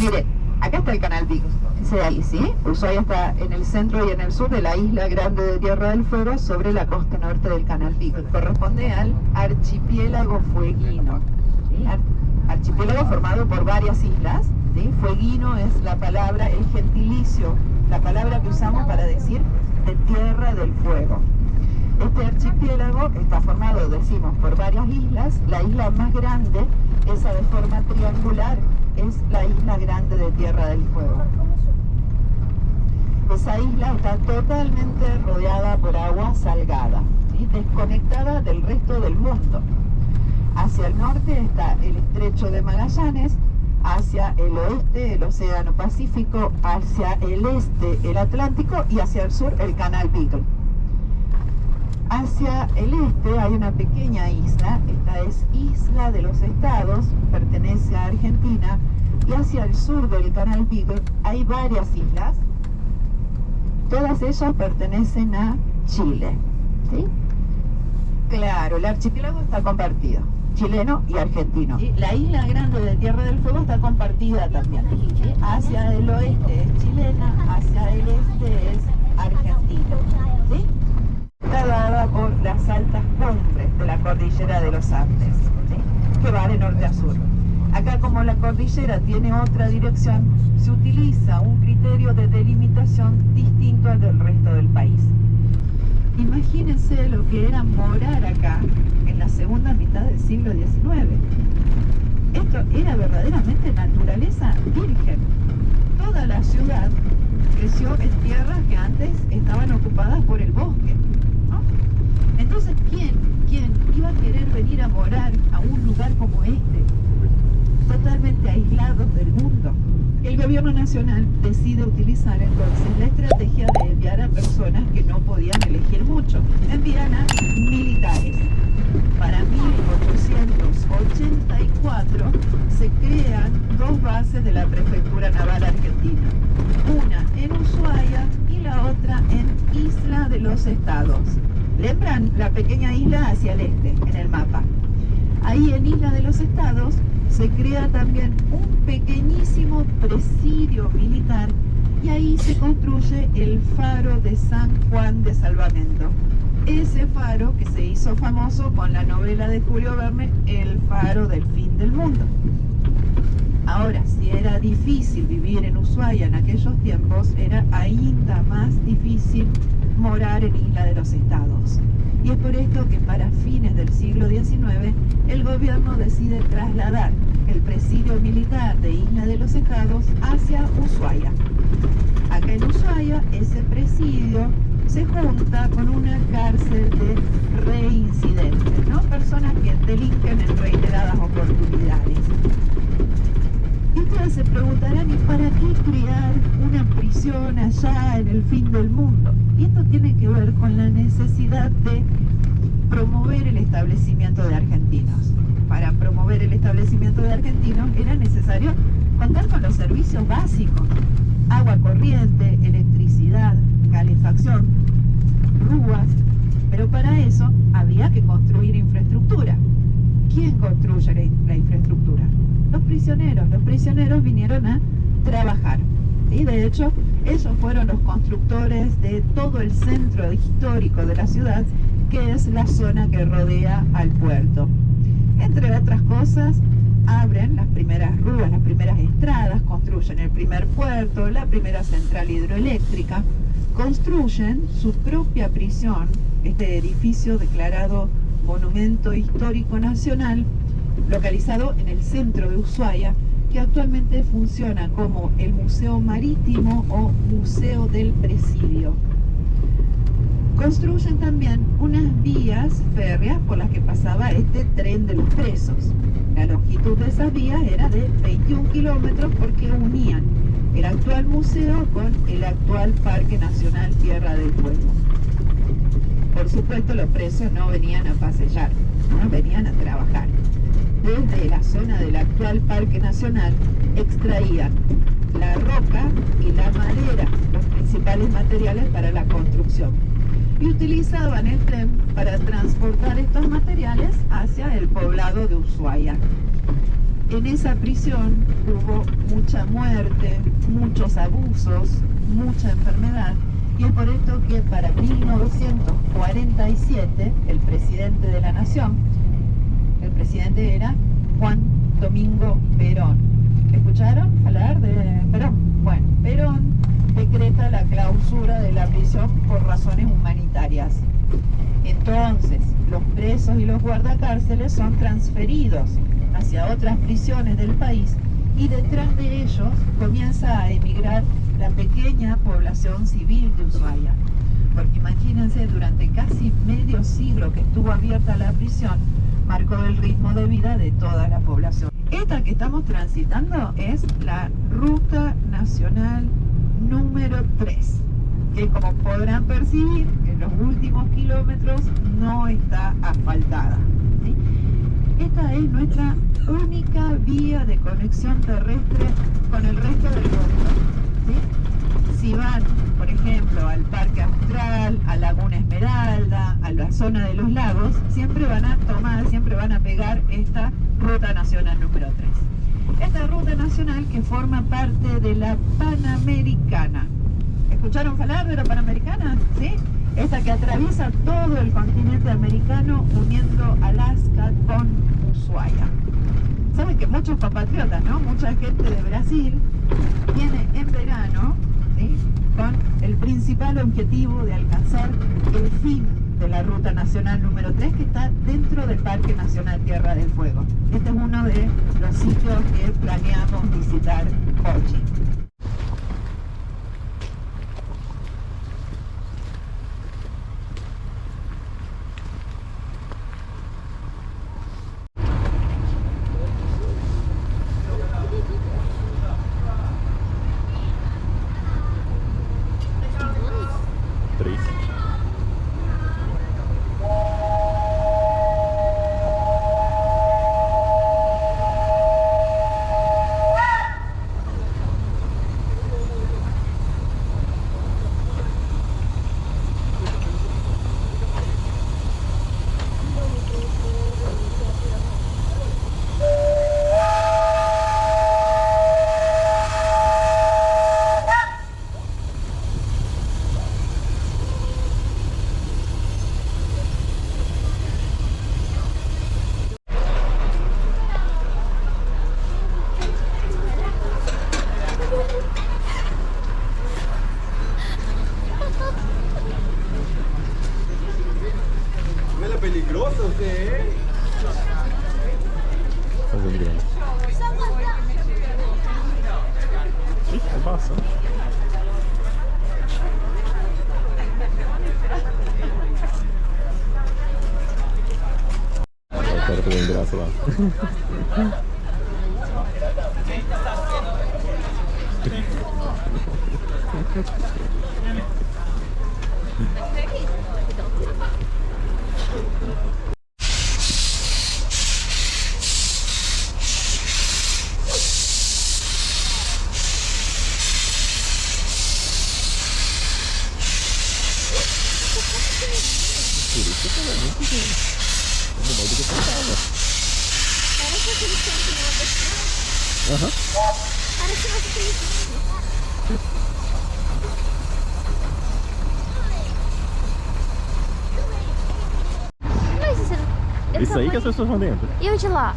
Mire, acá está el Canal Beagle, ese ahí, ¿sí? Ushuaia está en el centro y en el sur de la isla grande de Tierra del Fuego, sobre la costa norte del Canal Beagle. Corresponde al archipiélago fueguino, ¿sí? Archipiélago formado por varias islas, ¿sí? Fueguino es la palabra, el gentilicio, la palabra que usamos para decir de Tierra del Fuego. Este archipiélago está formado, decimos, por varias islas. La isla más grande, esa de forma triangular, es la isla grande de Tierra del Fuego. Esa isla está totalmente rodeada por agua salgada, ¿sí? Desconectada del resto del mundo. Hacia el norte está el Estrecho de Magallanes, hacia el oeste el Océano Pacífico, hacia el este el Atlántico y hacia el sur el Canal Beagle. Hacia el este hay una pequeña isla, esta es Isla de los Estados, pertenece a Argentina, y hacia el sur del Canal Beagle hay varias islas, todas ellas pertenecen a Chile, ¿sí? Claro, el archipiélago está compartido, chileno y argentino. ¿Sí? La isla grande de Tierra del Fuego está compartida también, ¿sí? Hacia el oeste es chilena, hacia el este es argentina, ¿sí? Está dada por las altas cumbres de la cordillera de los Andes, ¿sí? Que va de norte a sur. Acá, como la cordillera tiene otra dirección, se utiliza un criterio de delimitación distinto al del resto del país. Imagínense lo que era morar acá en la segunda mitad del siglo XIX. Esto era verdaderamente naturaleza virgen. Toda la ciudad creció en tierras que antes estaban ocupadas por el bosque, ¿no? Entonces, ¿quién iba a querer venir a morar a un lugar como este, totalmente aislados del mundo? El gobierno nacional decide utilizar entonces la estrategia de enviar a personas que no podían elegir mucho. Envían a militares. Para 1884 se crean dos bases de la Prefectura Naval Argentina. Una en Ushuaia y la otra en Isla de los Estados. Lembran la pequeña isla hacia el este, en el mapa. Ahí en Isla de los Estados se crea también un pequeñísimo presidio militar y ahí se construye el faro de San Juan de Salvamento. Ese faro que se hizo famoso con la novela de Julio Verne, El faro del fin del mundo. Ahora, si era difícil vivir en Ushuaia en aquellos tiempos, era ainda más difícil morar en Isla de los Estados. Y es por esto que para fines del siglo XIX el gobierno decide trasladar el presidio militar de Isla de los Estados hacia Ushuaia. Acá en Ushuaia ese presidio se junta con una cárcel de reincidentes, ¿no? Personas que delinquen en reiteradas oportunidades. Y ustedes se preguntarán, ¿y para qué crear una prisión allá en el fin del mundo? Y esto tiene que ver con la necesidad de promover el establecimiento de argentinos. Para promover el establecimiento de argentinos era necesario contar con los servicios básicos: agua corriente, electricidad, calefacción, grúas. Pero para eso había que construir infraestructura. ¿Quién construye la infraestructura? Los prisioneros. Los prisioneros vinieron a trabajar. ¿Sí? De hecho, ellos fueron los constructores de todo el centro histórico de la ciudad, que es la zona que rodea al puerto. Entre otras cosas, abren las primeras ruas, las primeras estradas, construyen el primer puerto, la primera central hidroeléctrica, construyen su propia prisión, este edificio declarado Monumento Histórico Nacional, localizado en el centro de Ushuaia, que actualmente funciona como el Museo Marítimo o Museo del Presidio. Construyen también unas vías férreas por las que pasaba este tren de los presos. La longitud de esas vías era de 21 kilómetros porque unían el actual museo con el actual Parque Nacional Tierra del Fuego. Por supuesto, los presos no venían a pasear, no venían a trabajar. Desde la zona del actual Parque Nacional extraían la roca y la madera, los principales materiales para la construcción, y utilizaban el tren para transportar estos materiales hacia el poblado de Ushuaia. En esa prisión hubo mucha muerte, muchos abusos, mucha enfermedad, y es por esto que para 1947 el presidente de la nación, el presidente era Juan Domingo Perón. ¿Escucharon hablar de Perón? Bueno, Perón decreta la clausura de la prisión por razones humanitarias. Entonces, los presos y los guardacárceles son transferidos hacia otras prisiones del país y detrás de ellos comienza a emigrar la pequeña población civil de Ushuaia. Porque imagínense, durante casi medio siglo que estuvo abierta la prisión, marcó el ritmo de vida de toda la población. Esta que estamos transitando es la Ruta Nacional número 3, que como podrán percibir, en los últimos kilómetros no está asfaltada, ¿sí? Esta es nuestra única vía de conexión terrestre con el resto del mundo, ¿sí? Si van, por ejemplo, al Parque Austral, a Laguna Esmeralda, a la zona de los lagos, siempre van a pegar esta Ruta Nacional número 3. Esta Ruta Nacional que forma parte de la Panamericana. ¿Escucharon hablar de la Panamericana? ¿Sí? Esta que atraviesa todo el continente americano uniendo Alaska con Ushuaia. Saben que muchos compatriotas, ¿no? Mucha gente de Brasil viene en verano, ¿sí? Con el principal objetivo de alcanzar el fin de la Ruta Nacional número 3, que está dentro del Parque Nacional Tierra del Fuego. Este es uno de los sitios que planeamos visitar hoy. Peligroso usted, ¿eh? Fazendo grana. Ih, tá passando. O cara fazendo graça lá. Por isso que eu falei muito bem. É melhor do que eu pensava. Parece aquele centro de uma pessoa. Aham. Parece uma pessoa. Mas isso não... Isso aí que as pessoas vão dentro. E o de lá?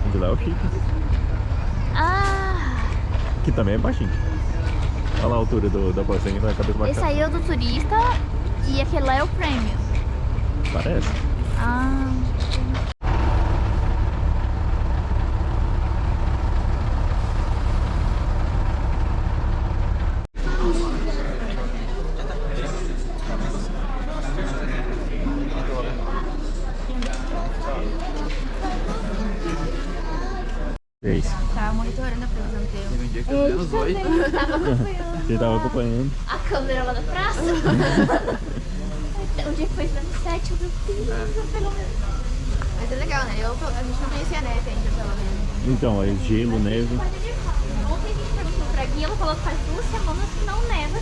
O de lá é o chique. Ah! Que também é baixinho. Olha lá a altura da porcinha na cabeça baixa. Esse aí é o do turista e aquele lá é o premium. Parece. Ah... É isso. Tava monitorando a previsão do tempo. Teve um dia que eu menos 8. Tava acompanhando Quem tava acompanhando. a câmera lá da praça. O dia que foi 27, eu meu Deus, pelo menos. Mas é legal, né? A gente não conhecia a neve ainda, pelo menos. Então, é gelo, neve. Ontem a gente perguntou pra Gui, ela falou que faz 2 semanas que não neva.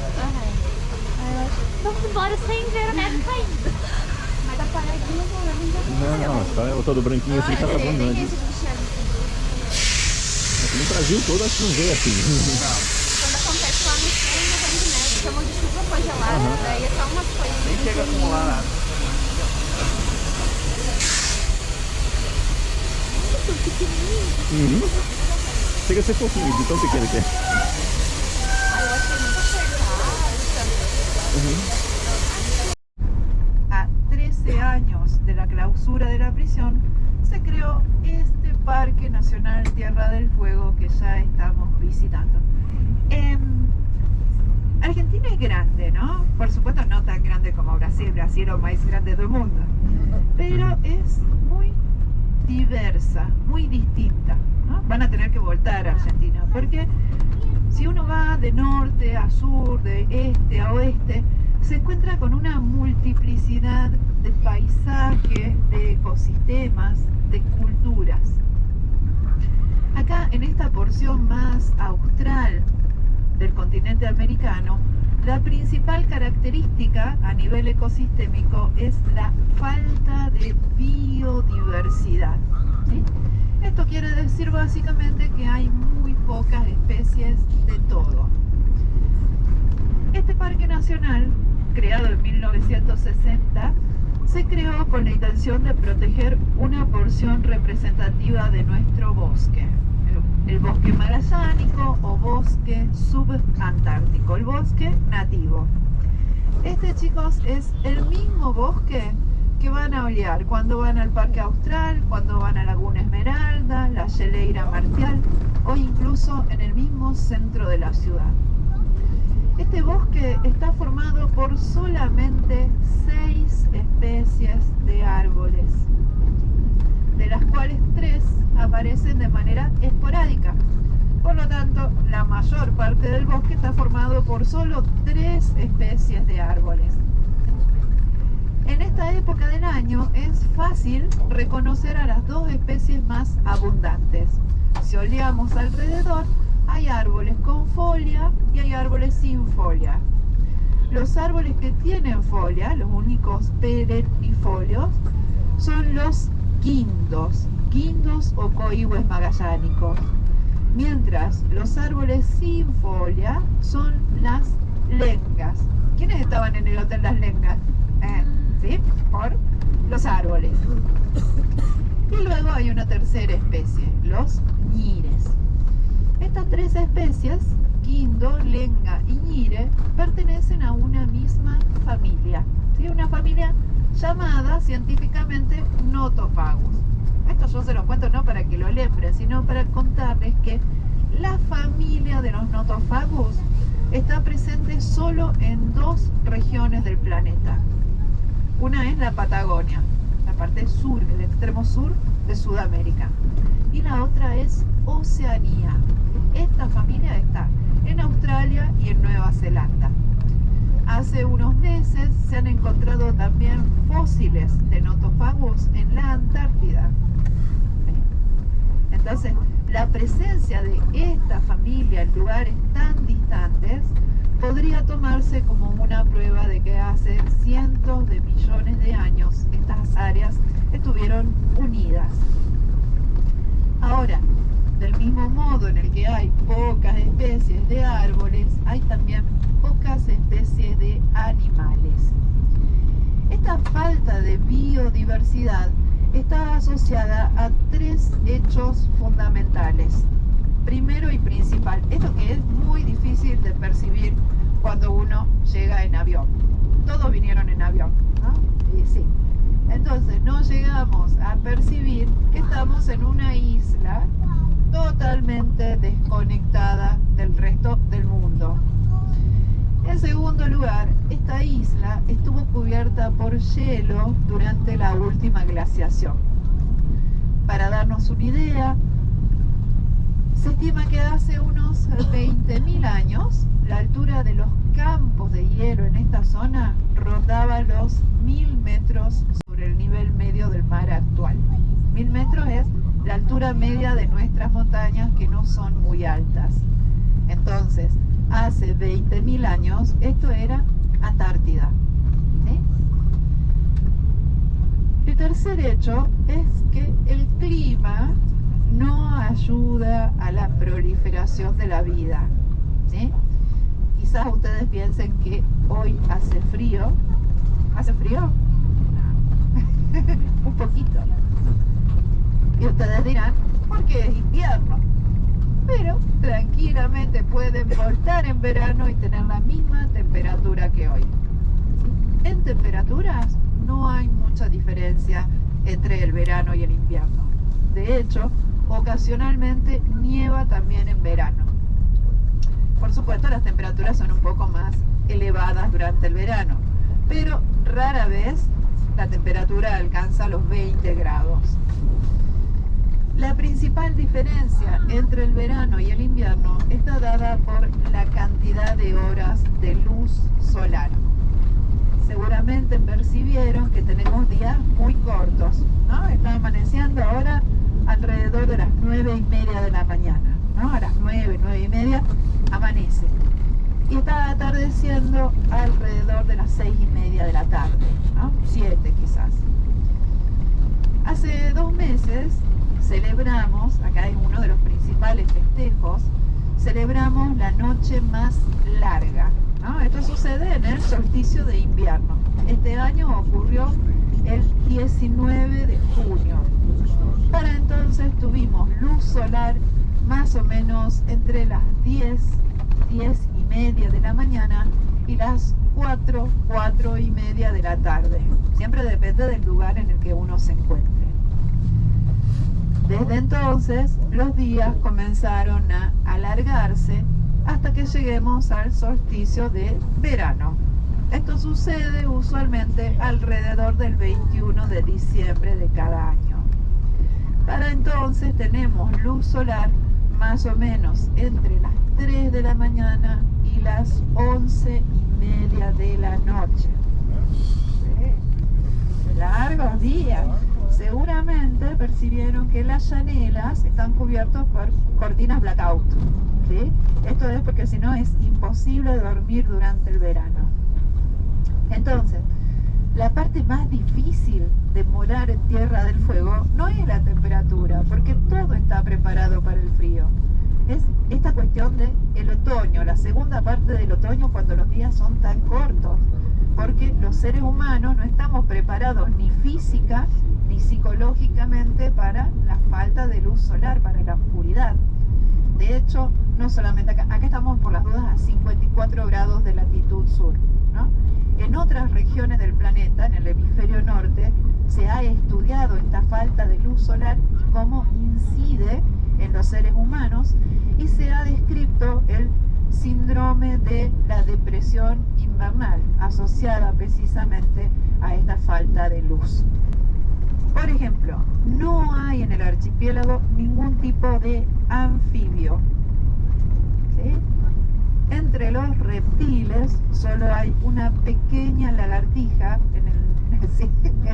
Aí eu acho que vamos embora sem ver a neve caindo. Mas a paradinha não Não, tá todo branquinho assim, tá acabando nem antes. esse bicho. No Brasil todo acho que não vem assim. Quando acontece lá no sul, não tem de neve. Chamam de chuva congelada, daí é só umas coisas. Nem chega a acumular nada. Uhum. Chega a ser fofinho, de tão pequeno que é. Ai, eu achei muito apertado. A 13 años de la clausura de la prisión, se creó este Parque Nacional Tierra del Fuego que ya estamos visitando. Argentina es grande, ¿no? Por supuesto no tan grande como Brasil, Brasil es el país grande del mundo, pero es muy diversa, muy distinta, ¿no? Van a tener que voltar a Argentina, porque si uno va de norte a sur, de este a oeste, se encuentra con una multiplicidad de paisajes, de ecosistemas, de culturas. Acá en esta porción más austral del continente americano, la principal característica a nivel ecosistémico es la falta de biodiversidad, ¿sí? Esto quiere decir básicamente que hay muy pocas especies de todo. Este parque nacional, creado en 1960, se creó con la intención de proteger una porción representativa de nuestro bosque, el bosque magallánico o bosque subantártico, el bosque nativo. Este, chicos, es el mismo bosque que van a olear cuando van al Parque Austral, cuando van a Laguna Esmeralda, la Geleira Martial o incluso en el mismo centro de la ciudad. Este bosque está formado por solamente 6 especies de árboles, de las cuales 3 aparecen de manera esporádica. Por lo tanto, la mayor parte del bosque está formado por solo 3 especies de árboles. En esta época del año es fácil reconocer a las 2 especies más abundantes. Si oleamos alrededor, hay árboles con folia y hay árboles sin folia. Los árboles que tienen folia, los únicos perennifolios, son los guindos o coigües magallánicos. Mientras los árboles sin folia son las lengas. ¿Quiénes estaban en el Hotel Las Lengas? ¿Sí? Por los árboles. Y luego hay una tercera especie, los ñires. Estas 3 especies, guindo, lenga y ñire, pertenecen a una misma familia, ¿sí? Una familia llamada científicamente Nothofagus. Esto yo se los cuento no para que lo lembren, sino para contarles que la familia de los Nothofagus está presente solo en 2 regiones del planeta. Una es la Patagonia, la parte sur, el extremo sur de Sudamérica. Y la otra es Oceanía. Esta familia está en Australia y en Nueva Zelanda. Hace unos meses se han encontrado también fósiles de Nothofagus en la Antártida. Entonces, la presencia de esta familia en lugares tan distantes podría tomarse como una prueba de que hace cientos de millones de años estas áreas estuvieron unidas. Ahora, del mismo modo en el que hay pocas especies de árboles, hay también pocas especies de animales. Esta falta de biodiversidad está asociada a 3 hechos fundamentales. Primero y principal, esto que es muy difícil de percibir cuando uno llega en avión. Todos vinieron en avión, ¿no? Y sí. Entonces no llegamos a percibir que estamos en una isla totalmente desconectada del resto del mundo. En segundo lugar, esta isla estuvo cubierta por hielo durante la última glaciación. Para darnos una idea, se estima que hace unos 20.000 años la altura de los campos de hielo en esta zona rondaba los 1000 metros sobre el nivel medio del mar actual. 1000 metros es la altura media de nuestras montañas, que no son muy altas. Entonces, hace 20.000 años esto era Antártida, ¿sí? El tercer hecho es que el clima no ayuda a la proliferación de la vida, ¿sí? Quizás ustedes piensen que hoy hace frío. ¿Hace frío? No. Un poquito. Y ustedes dirán, porque es invierno. Pero tranquilamente pueden voltar en verano y tener la misma temperatura que hoy. En temperaturas no hay mucha diferencia entre el verano y el invierno. De hecho, ocasionalmente nieva también en verano. Por supuesto, las temperaturas son un poco más elevadas durante el verano, pero rara vez la temperatura alcanza los 20 grados. La principal diferencia entre el verano y el invierno está dada por la cantidad de horas de luz solar. Seguramente percibieron que tenemos días muy cortos, ¿no? Está amaneciendo ahora alrededor de las 9:30 de la mañana, ¿no? A las 9:30 amanece. Y está atardeciendo alrededor de las 6:30 de la tarde, ¿no? 7 quizás. Hace 2 meses celebramos, acá es uno de los principales festejos, celebramos la noche más larga, ¿no? Esto sucede en el solsticio de invierno. Este año ocurrió el 19 de junio. Para entonces tuvimos luz solar más o menos entre las 10:30 de la mañana y las 4:30 de la tarde. Siempre depende del lugar en el que uno se encuentre. Desde entonces, los días comenzaron a alargarse hasta que lleguemos al solsticio de verano. Esto sucede usualmente alrededor del 21 de diciembre de cada año. Para entonces tenemos luz solar más o menos entre las 3 de la mañana y las 11:30 de la noche. Largos días. Seguramente percibieron que las llanelas están cubiertas por cortinas blackout, ¿sí? Esto es porque si no es imposible dormir durante el verano. Entonces, la parte más difícil de morar en Tierra del Fuego no es la temperatura, porque todo está preparado para el frío. Es esta cuestión del otoño, la segunda parte del otoño, cuando los días son tan cortos, porque los seres humanos no estamos preparados ni física ni psicológicamente para la falta de luz solar, para la oscuridad. De hecho, no solamente acá estamos por las dudas a 54 grados de latitud sur, ¿no? En otras regiones del planeta, en el hemisferio norte, se ha estudiado esta falta de luz solar y cómo incide en los seres humanos, y se ha descrito el síndrome de la depresión invernal, asociada precisamente a esta falta de luz. Por ejemplo, no hay en el archipiélago ningún tipo de anfibio, ¿sí? Entre los reptiles solo hay una pequeña lagartija en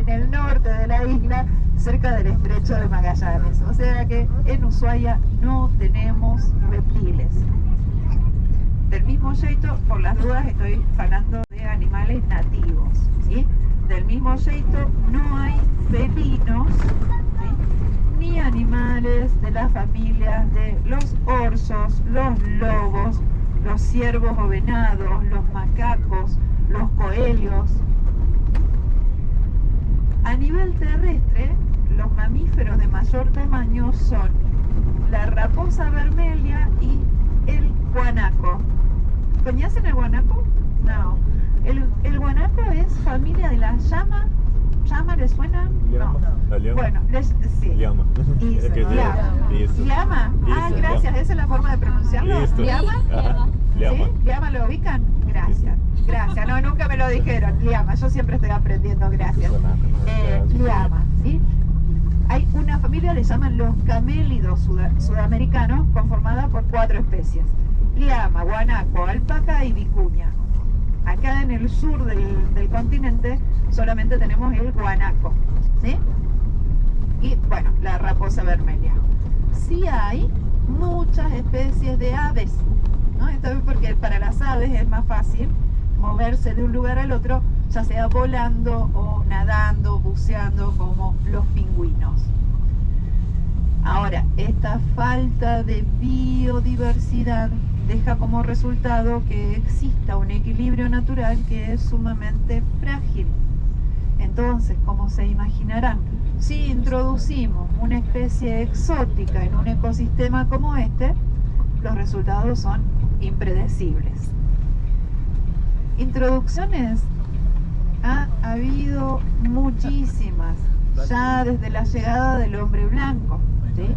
el norte de la isla, cerca del estrecho de Magallanes. O sea que en Ushuaia no tenemos reptiles. Del mismo jeito, por las dudas, estoy hablando de animales nativos, ¿sí? Del mismo jeito no hay felinos, ¿sí? Ni animales de las familias de los orzos, los lobos, los ciervos o venados, los macacos, los coelhos. A nivel terrestre, los mamíferos de mayor tamaño son la raposa vermelha y el guanaco. ¿Conocen el guanaco? No. El guanaco es familia de la llama. ¿Llama les suena? Llama. No. ¿La llama? Bueno, sí. Llama. Eso, Es que llama. Eso. ¿Llama? Ah, Eso, gracias. llama. ¿Esa es la forma de pronunciarlo? Listo. ¿Llama? Ajá. Llama. ¿Sí? ¿Llama lo ubican? Gracias. Gracias. No, nunca me lo dijeron. Llama. Yo siempre estoy aprendiendo. Gracias. Llama, ¿sí? Hay una familia, le llaman los camélidos sudamericanos, conformada por 4 especies: llama, guanaco, alpaca y vicuña. Acá en el sur del continente solamente tenemos el guanaco, ¿sí? Y bueno, la raposa vermelha. Sí hay muchas especies de aves, ¿no? Esto es porque para las aves es más fácil moverse de un lugar al otro, ya sea volando o nadando, buceando, como los pingüinos. Ahora, esta falta de biodiversidad deja como resultado que exista un equilibrio natural que es sumamente frágil. Entonces, como se imaginarán, si introducimos una especie exótica en un ecosistema como este, los resultados son impredecibles. Introducciones ha habido muchísimas, ya desde la llegada del hombre blanco, ¿sí?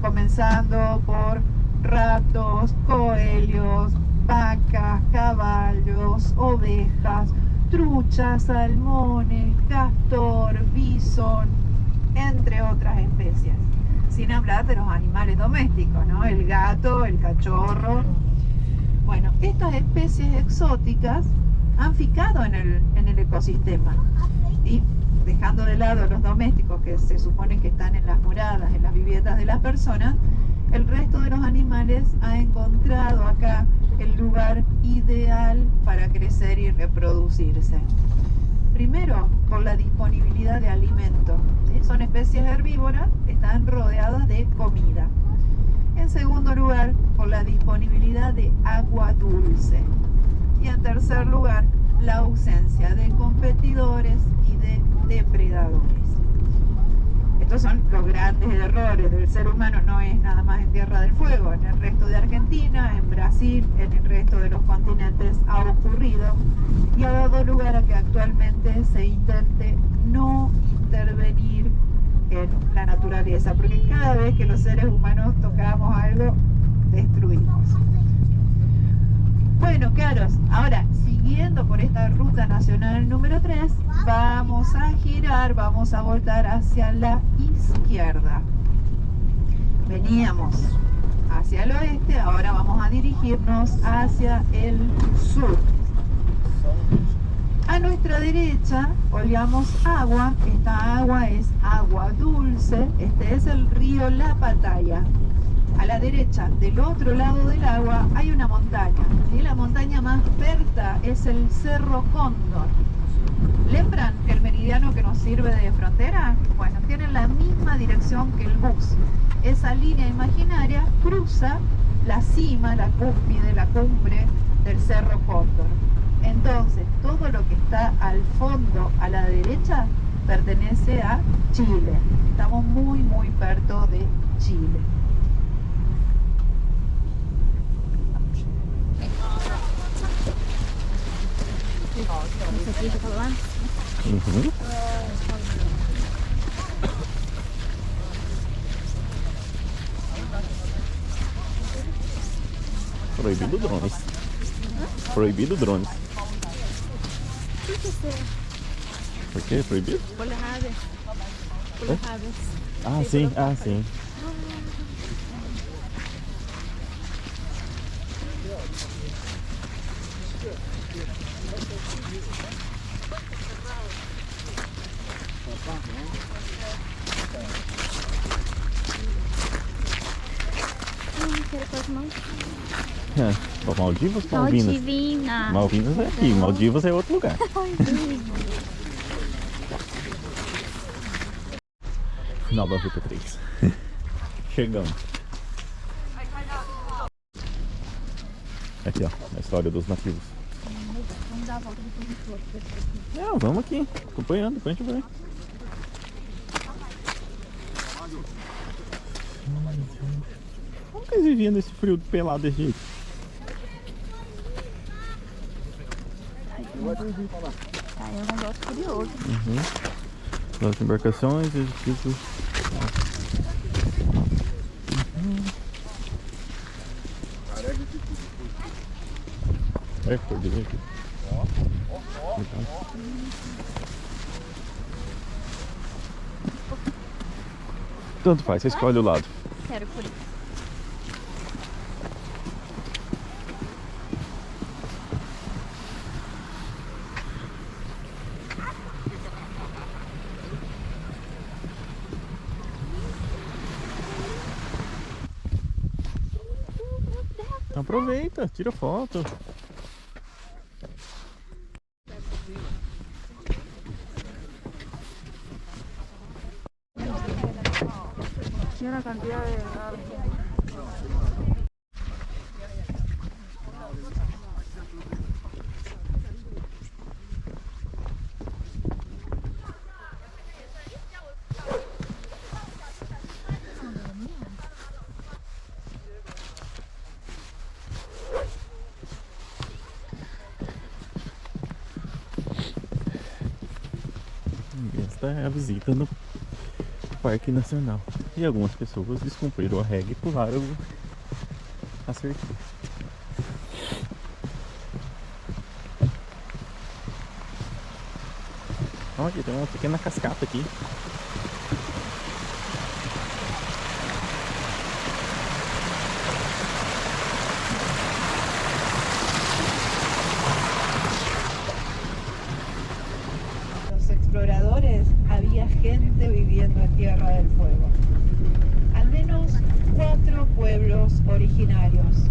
Comenzando por ratos, coelios, vacas, caballos, ovejas, truchas, salmones, castor, bisón, entre otras especies. Sin hablar de los animales domésticos, ¿no? El gato, el cachorro. Bueno, estas especies exóticas han ficado en el ecosistema. Y dejando de lado los domésticos que se supone que están en las moradas, en las viviendas de las personas, el resto de los animales ha encontrado acá el lugar ideal para crecer y reproducirse. Primero, por la disponibilidad de alimento, ¿sí? Son especies herbívoras, están rodeadas de comida. En segundo lugar, por la disponibilidad de agua dulce. Y en tercer lugar, la ausencia de competidores y de depredadores. Estos son los grandes errores del ser humano, no es nada más en Tierra del Fuego, en el resto de Argentina, en Brasil, en el resto de los continentes ha ocurrido y ha dado lugar a que actualmente se intente no intervenir en la naturaleza, porque cada vez que los seres humanos tocamos algo, destruimos. Bueno, caros, ahora siguiendo por esta ruta nacional número 3, vamos a girar, vamos a voltar hacia la izquierda. Veníamos hacia el oeste, ahora vamos a dirigirnos hacia el sur. A nuestra derecha oleamos agua, esta agua es agua dulce, este es el río La Pataya. A la derecha, del otro lado del agua, hay una montaña. ¿Sí? La montaña más alta es el Cerro Cóndor. ¿Lembran el meridiano que nos sirve de frontera? Bueno, tiene la misma dirección que el bus. Esa línea imaginaria cruza la cima, la cúspide, la cumbre del Cerro Cóndor. Entonces, todo lo que está al fondo, a la derecha, pertenece a Chile. Estamos muy, muy perto de Chile. Proibido drones. Proibido drones. Por quê? Proibido? Polhadas. Ah, sim, ah, sim. É, Maldivas ou Malvinas? Maldivina. Malvinas é aqui, Maldivas é outro lugar. Final da ruta 3. Chegamos. Aqui, ó, a história dos nativos. Vamos dar a volta depois do outro. Não, vamos aqui, acompanhando, depois a gente vai. Como que eles viviam nesse frio pelado desse jeito? Aí é um negócio curioso. As embarcações, edifícios. É, cordilheira aqui. Tanto faz, você escolhe o lado. Quero por isso. Aproveita, tira foto. una cantidad de... Esta é a visita no Parque Nacional. E algumas pessoas descumpriram a regra e pularam a cerquilha. Olha, tem uma pequena cascata aqui. Exploradores, había gente viviendo en Tierra del Fuego. Al menos 4 pueblos originarios.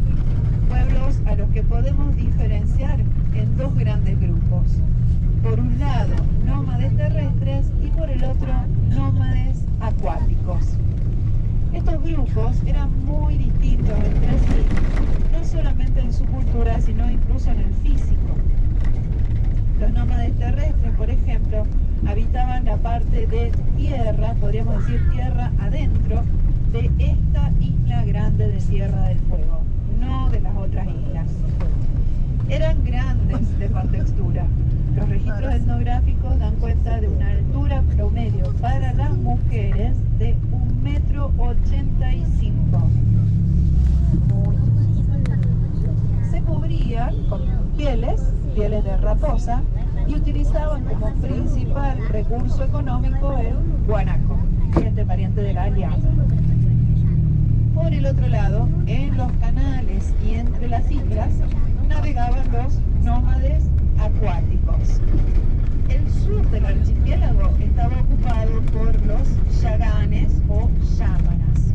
Pueblos a los que podemos diferenciar en 2 grandes grupos. Por un lado, nómades terrestres y por el otro, nómades acuáticos. Estos grupos eran muy distintos entre sí, no solamente en su cultura, sino incluso en el físico. Los nómades terrestres, por ejemplo, habitaban la parte de tierra, podríamos decir tierra adentro, de esta isla grande de Tierra del Fuego, no de las otras islas. Eran grandes de contextura. Los registros etnográficos dan cuenta de una altura promedio para las mujeres de 1,85 m. Se cubrían con pieles de raposa y utilizaban como principal recurso económico el guanaco, gente pariente de la liana. Por el otro lado, en los canales y entre las islas, navegaban los nómades acuáticos. El sur del archipiélago estaba ocupado por los yaganes o yámanas.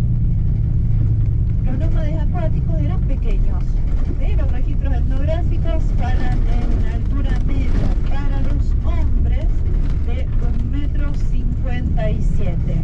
Los nómades acuáticos eran pequeños. Los registros etnográficos hablan de una altura media para los hombres de 1,57 m.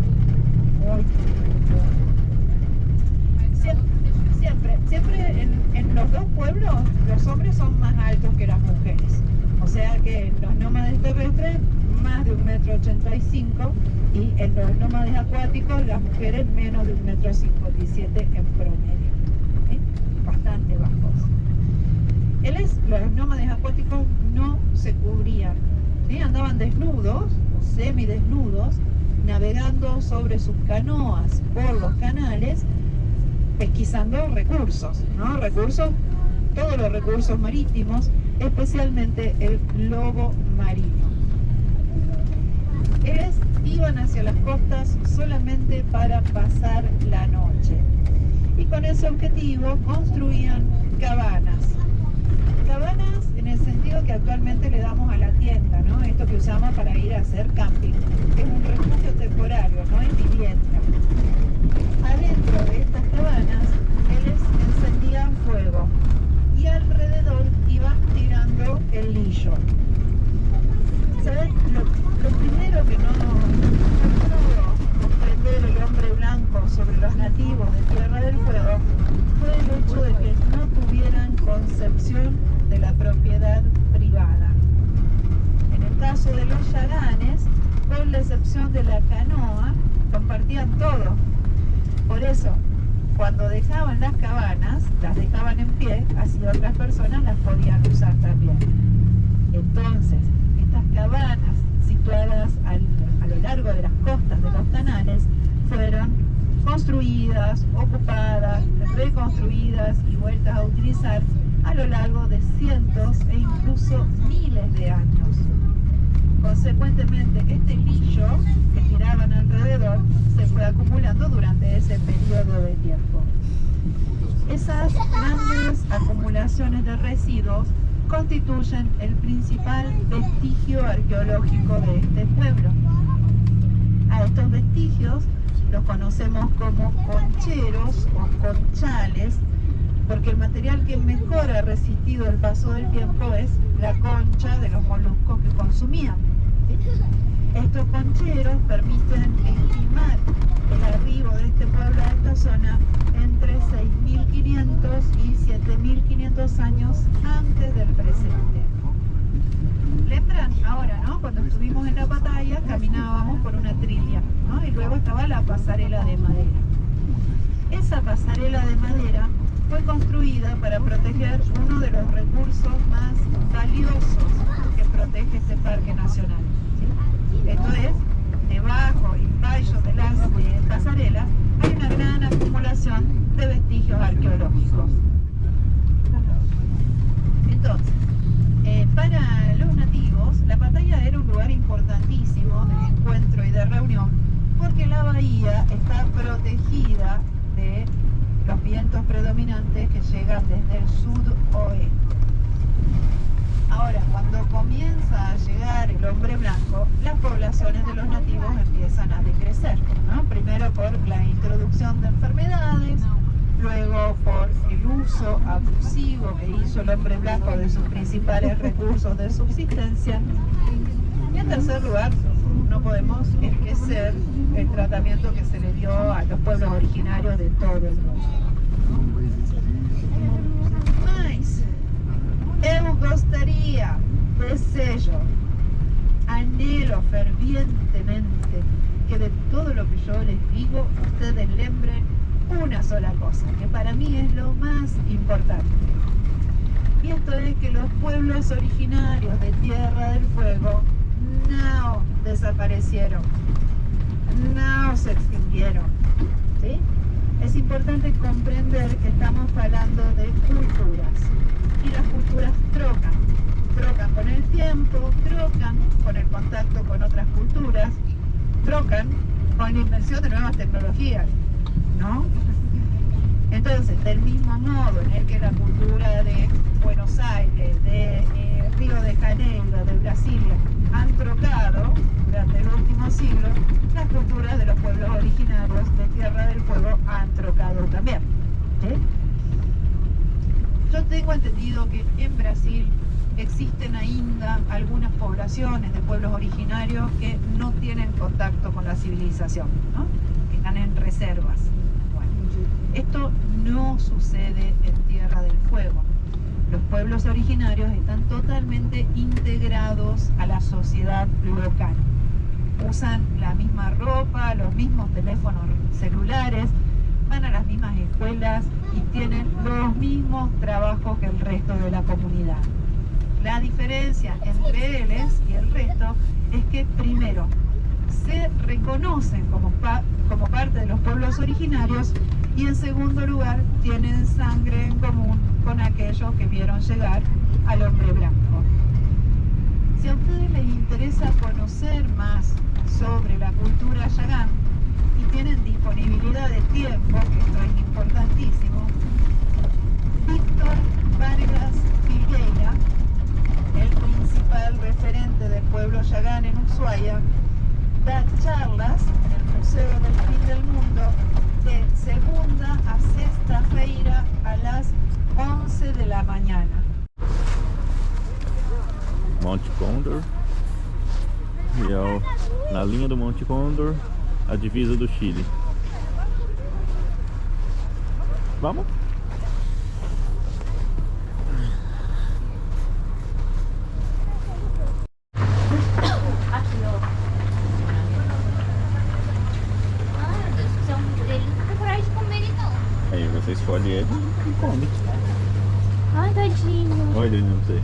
Siempre en los 2 pueblos los hombres son más altos que las mujeres. O sea que en los nómades terrestres más de 1,85 m y en los nómades acuáticos las mujeres menos de 1,57 m en promedio. Bastante bajos. Los nómades acuáticos no se cubrían, ¿sí? Andaban desnudos, o semidesnudos, navegando sobre sus canoas por los canales, pesquisando recursos, ¿no? Todos los recursos marítimos, especialmente el lobo marino. Iban hacia las costas solamente para pasar la noche. Y con ese objetivo construían cabanas. Cabanas en el sentido que actualmente le damos a la tienda, ¿no? Esto que usamos para ir a hacer camping. Es un refugio temporario, no es vivienda. Adentro de estas cabanas, ellos encendían fuego y alrededor iban tirando el lillo. ¿Saben? Lo primero que no pudo comprender el hombre blanco sobre los nativos de Tierra del Fuego fue el hecho de que no tuvieran concepción de la propiedad privada. En el caso de los yaganes, con la excepción de la canoa, compartían todo. Por eso, cuando dejaban las cabanas, las dejaban en pie, así otras personas las podían usar también. Entonces, estas cabanas situadas a lo largo de las costas de los canales fueron construidas, ocupadas, reconstruidas y vueltas a utilizar a lo largo de cientos e incluso miles de años. Consecuentemente, este lillo que tiraban alrededor se fue acumulando durante ese periodo de tiempo. Esas grandes acumulaciones de residuos constituyen el principal vestigio arqueológico de este pueblo. A estos vestigios los conocemos como concheros o conchales, porque el material que mejor ha resistido el paso del tiempo es la concha de los moluscos que consumían. Estos concheros permiten estimar el arribo de este pueblo a esta zona entre 6.500 y 7.500 años antes del presente. Lembran ahora, ¿no? Cuando estuvimos en la batalla caminábamos por una trilla, ¿no? Y luego estaba la pasarela de madera. Esa pasarela de madera fue construida para proteger uno de los recursos más valiosos que protege este parque nacional, ¿sí? Esto es, debajo y fallo de las pasarelas hay una gran acumulación de vestigios arqueológicos. Entonces, para los nativos, la batalla era un lugar importantísimo de encuentro y de reunión porque la bahía está protegida de los vientos predominantes que llegan desde el sudoeste. Ahora, cuando comienza a llegar el hombre blanco, las poblaciones de los nativos empiezan a decrecer, ¿no? Primero por la introducción de enfermedades, luego por el uso abusivo que hizo el hombre blanco de sus principales recursos de subsistencia, y en tercer lugar, no podemos esquecer el tratamiento que se le dio a los pueblos originarios de todo el mundo. Mas, eu gostaria, desejo, anhelo fervientemente que de todo lo que yo les digo, ustedes lembren una sola cosa, que para mí es lo más importante. Y esto es que los pueblos originarios de Tierra del Fuego no desaparecieron, no se extinguieron, ¿sí? Es importante comprender que estamos hablando de culturas, y las culturas trocan con el tiempo, trocan con el contacto con otras culturas, trocan con la invención de nuevas tecnologías, ¿no? Entonces, del mismo modo en el que la cultura de Buenos Aires, de Río de Janeiro, de Brasilia, han trocado durante el último siglo, las culturas de los pueblos originarios de Tierra del Fuego han trocado también, ¿sí? Yo tengo entendido que en Brasil existen ainda algunas poblaciones de pueblos originarios que no tienen contacto con la civilización, ¿no? Que están en reservas. Bueno, esto no sucede en Tierra del Fuego. Los pueblos originarios están totalmente integrados a la sociedad local. Usan la misma ropa, los mismos teléfonos celulares, van a las mismas escuelas y tienen los mismos trabajos que el resto de la comunidad. La diferencia entre ellos y el resto es que primero se reconocen como parte de los pueblos originarios y en segundo lugar tienen sangre en común con aquellos que vieron llegar al hombre blanco. Si a ustedes les interesa conocer más sobre la cultura yagán y tienen disponibilidad de tiempo, que esto es importantísimo, Víctor Vargas Filgueira, el principal referente del pueblo yagán en Ushuaia, da charlas en el Museo del Fin del Mundo de segunda a sexta-feira a las 11 de la mañana. Monte Condor. E na linha do Monte Condor, a divisa do Chile. Vamos? Aqui, ó. Ai, meu Deus, se é um dele, não tem coragem de comer ele não. Aí você escolhe ele e come. Ai, tadinho. Olha ele, não sei.